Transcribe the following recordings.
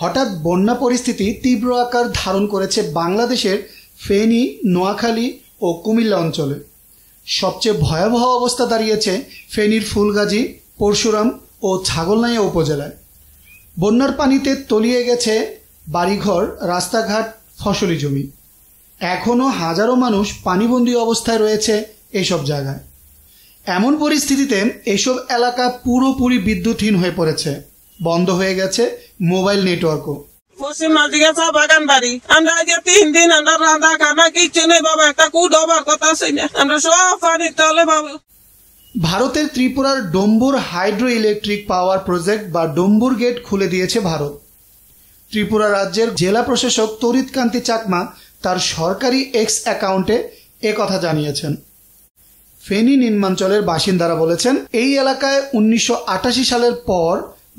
হঠাৎ বন্যা পরিস্থিতি তীব্র আকার ধারণ করেছে বাংলাদেশের ফেনী, নোয়াখালী ও কুমিল্লা অঞ্চলে। সবচেয়ে ভয়াবহ অবস্থা দাঁড়িয়েছে ফেনীর ফুলগাজী, পরশুরাম ও ছাগলনাইয়া উপজেলায়। বন্যার পানিতে তলিয়ে গেছে বাড়িঘর, রাস্তাঘাট, ফসলি জমি। এখনও হাজারো মানুষ পানিবন্দী অবস্থায় রয়েছে এইসব জায়গায়। এমন পরিস্থিতিতে এসব এলাকা পুরোপুরি বিদ্যুৎহীন হয়ে পড়েছে। বন্ধ হয়ে গেছে মোবাইল নেটওয়ার্কও। বাগান বাড়ি আমরা 3 দিন আমরা রান্না খানা কিচ্ছু নেই বাবা, একটা কুডবার কথা আছে না, আমরা সব পানি তলে বাবা। ভারতের ত্রিপুরার Dumbur hydro electric power project বা ডম্বুর গেট খুলে দিয়েছে ভারত। ত্রিপুরা রাজ্যের জেলা প্রশাসক তরিত কান্তি চাকমা তার সরকারি এক্স অ্যাকাউন্টে একথা জানিয়েছেন। ফেনী নিম্নাঞ্চলের বাসিন্দারা বলেছেন, এই এলাকায় 1988 সালের পর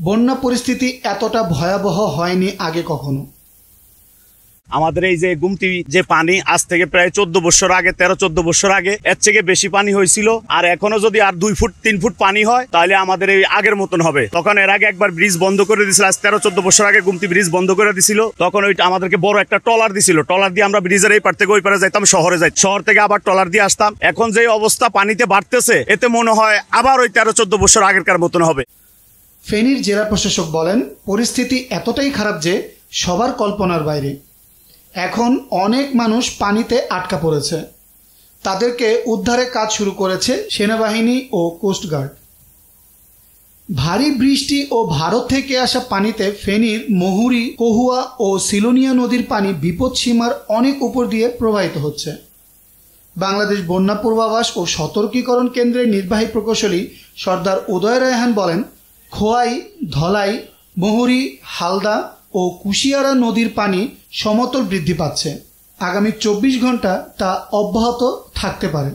বন্যা পরিস্থিতি এতটা ভয়াবহ হয়নি আগে কখনো। আমাদের এই যে গুমতি যে পানি আজ থেকে প্রায় 14 বছর আগে, 13-14 বছর আগে এর থেকে বেশি পানি হয়েছিল। আর এখনো যদি আর 2 ফুট 3 ফুট পানি হয় তাহলে আমাদের এই আগের মতন হবে। তখন এর আগে একবার ব্রিজ বন্ধ করে দিয়েছিল, আজ 13-14 বছর আগে গুমতি ব্রিজ বন্ধ করে দিছিল। তখন ওইটা আমাদেরকে বড় একটা ট্রলার দিছিল, ট্রলার দিয়ে আমরা ব্রিজের এই পার থেকে ওই পারে যাইতাম, শহরে যাই, শহর থেকে আবার ট্রলার দিয়ে আসতাম। এখন যে অবস্থা পানিতে বাড়তেছে এতে মনে হয় আবার ওই 13-14 বছর আগেরকার মতন হবে। ফেনীর জেলা প্রশাসক বলেন, পরিস্থিতি এতটাই খারাপ যে সবার কল্পনার বাইরে। এখন অনেক মানুষ পানিতে আটকা পড়েছে। তাদেরকে উদ্ধারের কাজ শুরু করেছে সেনাবাহিনী ও কোস্টগার্ড। ভারী বৃষ্টি ও ভারত থেকে আসা পানিতে ফেনীর মহুরী, কহুয়া ও সিলোনিয়া নদীর পানি বিপদসীমার অনেক উপর দিয়ে প্রবাহিত হচ্ছে। বাংলাদেশ বন্যা পূর্বাভাস ও সতর্কীকরণ কেন্দ্রের নির্বাহী প্রকৌশলী সর্দার উদয় রায়হান বলেন, খোয়াই, ধলাই, মহুরী, হালদা ও কুশিয়ারা নদীর পানি সমতল বৃদ্ধি পাচ্ছে। আগামী 24 ঘন্টা তা অব্যাহত থাকতে পারে।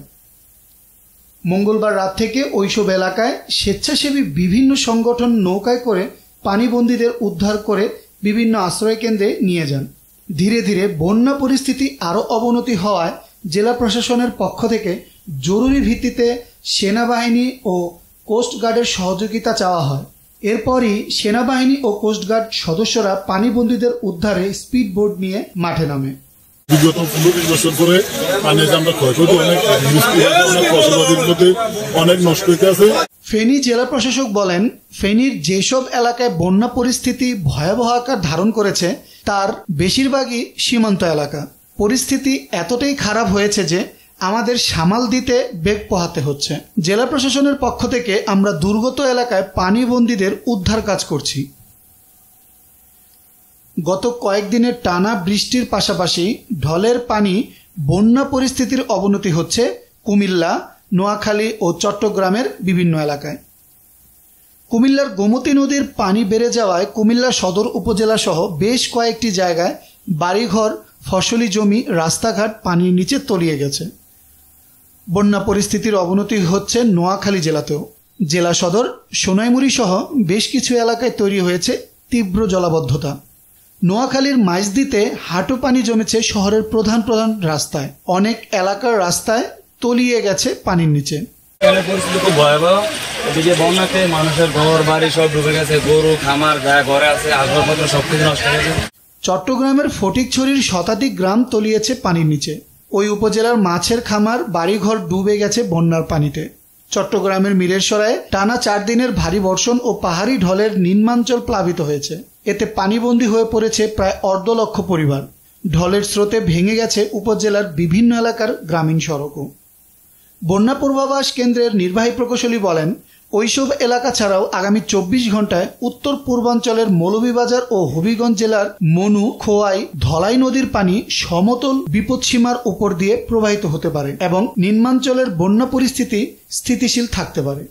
মঙ্গলবার রাত থেকে ওইসব এলাকায় স্বেচ্ছাসেবী বিভিন্ন সংগঠন নৌকায় করে পানিবন্দীদের উদ্ধার করে বিভিন্ন আশ্রয় কেন্দ্রে নিয়ে যান। ধীরে ধীরে বন্যা পরিস্থিতি আরও অবনতি হওয়ায় জেলা প্রশাসনের পক্ষ থেকে জরুরি ভিত্তিতে সেনাবাহিনী ও কোস্টগার্ডের সহযোগিতা চাওয়া হয়। এরপরই সেনাবাহিনী ও কোস্টগার্ড সদস্যরা পানিবন্দীদের উদ্ধারে স্পিড বোট নিয়ে মাঠে নামে। বিগত 15-20 বছর ধরে পানিতে আমরা ক্ষয়ক্ষতি অনেক নষ্ট হইতে আছে। ফেনী জেলা প্রশাসক বলেন, ফেনীর যেসব এলাকায় বন্যা পরিস্থিতি ভয়াবহ আকার ধারণ করেছে তার বেশিরভাগই সীমান্ত এলাকা। পরিস্থিতি এতটাই খারাপ হয়েছে যে আমাদের সামাল দিতে বেগ পোহাতে হচ্ছে। জেলা প্রশাসনের পক্ষ থেকে আমরা দুর্গত এলাকায় পানিবন্দীদের উদ্ধার কাজ করছি। গত কয়েকদিনের টানা বৃষ্টির পাশাপাশি ঢলের পানি বন্যা পরিস্থিতির অবনতি হচ্ছে কুমিল্লা, নোয়াখালী ও চট্টগ্রামের বিভিন্ন এলাকায়। কুমিল্লার গোমতী নদীর পানি বেড়ে যাওয়ায় কুমিল্লা সদর উপজেলা সহ বেশ কয়েকটি জায়গায় বাড়িঘর, ফসলি জমি, রাস্তাঘাট পানির নিচে তলিয়ে গেছে। বন্যা পরিস্থিতির অবনতি হচ্ছে নোয়াখালী জেলাতেও। জেলা সদর সোনাইমুড়ি সহ বেশ কিছু এলাকায় তৈরি হয়েছে তীব্র জলাবদ্ধতা। নোয়াখালীর মাইজদিতে হাঁটু পানি জমেছে শহরের প্রধান প্রধান রাস্তায়। অনেক এলাকার রাস্তায় তলিয়ে গেছে পানির নিচে। পরিস্থিতি খুব ভয়াবহ। এদিকে বন্যাতে মানুষের ঘর বাড়ি সব ডুবে গেছে, গরু খামার যা ঘরে আছে আসবাবপত্র সবকিছু নষ্ট হয়ে গেছে। চট্টগ্রামের ফটিকছড়ির শতাধিক গ্রাম তলিয়েছে পানির নিচে। ওই উপজেলার মাছের খামার, বাড়িঘর ডুবে গেছে বন্যার পানিতে। চট্টগ্রামের মিরেরসরায় টানা 4 দিনের ভারী বর্ষণ ও পাহাড়ি ঢলের নিম্নাঞ্চল প্লাবিত হয়েছে। এতে পানিবন্দী হয়ে পড়েছে প্রায় 1.5 লক্ষ পরিবার। ঢলের স্রোতে ভেঙে গেছে উপজেলার বিভিন্ন এলাকার গ্রামীণ সড়কও। বন্যা পূর্বাভাস কেন্দ্রের নির্বাহী প্রকৌশলী বলেন, ওইসব এলাকা ছাড়াও আগামী 24 ঘন্টায় উত্তর পূর্বাঞ্চলের মৌলভীবাজার ও হবিগঞ্জ জেলার মনু, খোয়াই, ধলাই নদীর পানি সমতল বিপদসীমার উপর দিয়ে প্রবাহিত হতে পারে এবং নিম্নাঞ্চলের বন্যা পরিস্থিতি স্থিতিশীল থাকতে পারে।